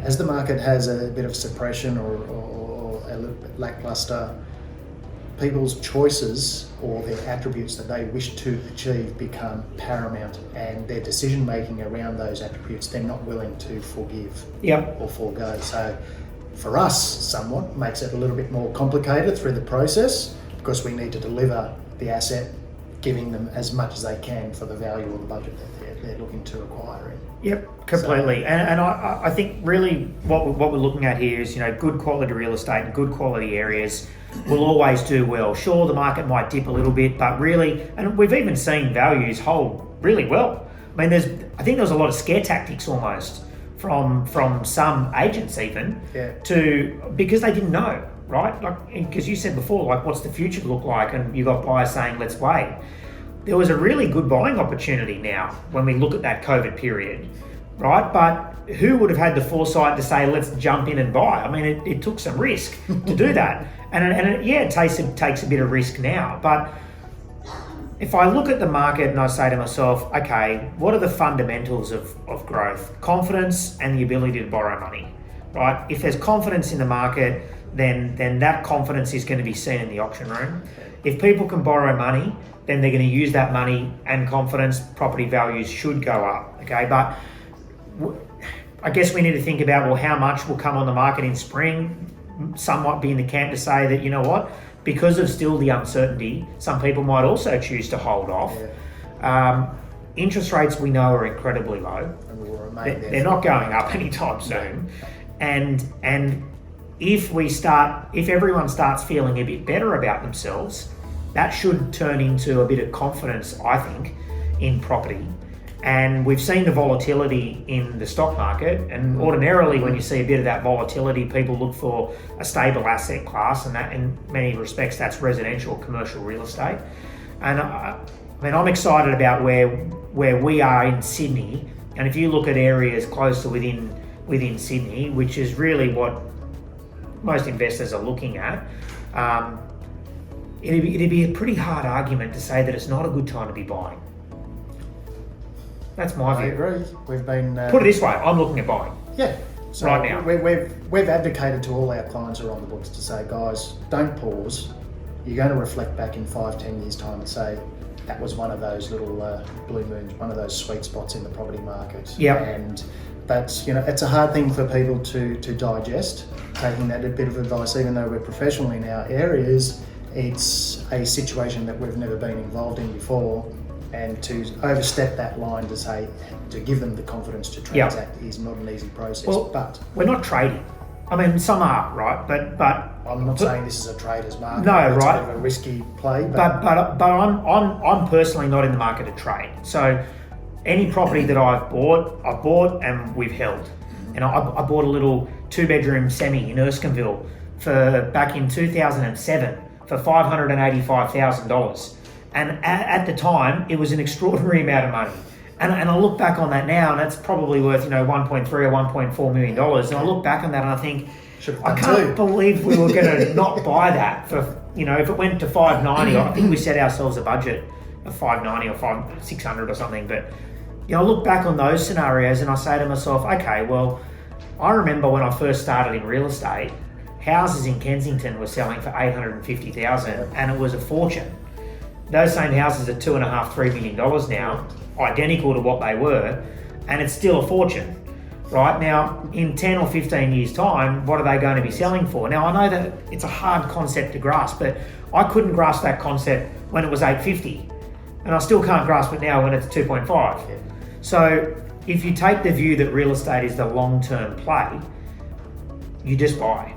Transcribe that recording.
as the market has a bit of suppression or a little bit lackluster, people's choices or their attributes that they wish to achieve become paramount, and their decision making around those attributes they're not willing to forgive or forego. So for us, somewhat makes it a little bit more complicated through the process, because we need to deliver the asset, giving them as much as they can for the value or the budget that they're looking to acquire in. Yep, completely. So, and I think really what we're looking at here is, good quality real estate and good quality areas will always do well. Sure, the market might dip a little bit, but really, and we've even seen values hold really well. I mean, I think there was a lot of scare tactics almost from some agents even because they didn't know, right? Like, because you said before, like, what's the future look like? And you got buyers saying, let's wait. There was a really good buying opportunity now when we look at that COVID period, right? But who would have had the foresight to say, let's jump in and buy? I mean, it took some risk to do that. It takes a bit of risk now. But if I look at the market and I say to myself, okay, what are the fundamentals of growth? Confidence and the ability to borrow money, right? If there's confidence in the market, then that confidence is going to be seen in the auction room. If people can borrow money, then they're going to use that money and confidence, property values should go up, okay? But I guess we need to think about, well, how much will come on the market in spring? Somewhat be in the camp to say that, you know what, because of still the uncertainty, some people might also choose to hold off. Interest rates we know are incredibly low. And will remain they're not going up anytime soon. And if everyone starts feeling a bit better about themselves, that should turn into a bit of confidence, I think, in property. And we've seen the volatility in the stock market, and ordinarily when you see a bit of that volatility, people look for a stable asset class, and that in many respects that's residential or commercial real estate. And I'm excited about where we are in Sydney, and if you look at areas close to within Sydney, which is really what most investors are looking at, it'd be a pretty hard argument to say that it's not a good time to be buying. That's my view. I agree. We've been... Put it this way, I'm looking at buying. Yeah. So right now. We've advocated to all our clients who are on the books to say, guys, don't pause. You're going to reflect back in 5-10 years' time and say, that was one of those little blue moons, one of those sweet spots in the property market. But it's a hard thing for people to digest, taking that a bit of advice, even though we're professional in our areas. It's a situation that we've never been involved in before, and to overstep that line to give them the confidence to transact is not an easy process. Well, but we're not trading. I mean, some are, right? But I'm not saying this is a trader's market. No, it's right? a bit of a risky play. But I'm personally not in the market to trade. So any property that I've bought and we've held. And I bought a little 2-bedroom semi in Erskineville back in 2007 for $585,000. And at the time, it was an extraordinary amount of money. And I look back on that now, and that's probably worth, $1.3 or $1.4 million. And I look back on that and I think, I can't believe we were going to not buy that for, if it went to $590, I think we set ourselves a budget of $590 or $600 or something. But, I look back on those scenarios and I say to myself, okay, well, I remember when I first started in real estate, houses in Kensington were selling for $850,000 and it was a fortune. Those same houses are $2.5-3 million now, identical to what they were, and it's still a fortune. Right now, in 10 or 15 years' time, what are they going to be selling for? Now, I know that it's a hard concept to grasp, but I couldn't grasp that concept when it was $850, and I still can't grasp it now when it's 2.5. So, if you take the view that real estate is the long-term play, you just buy.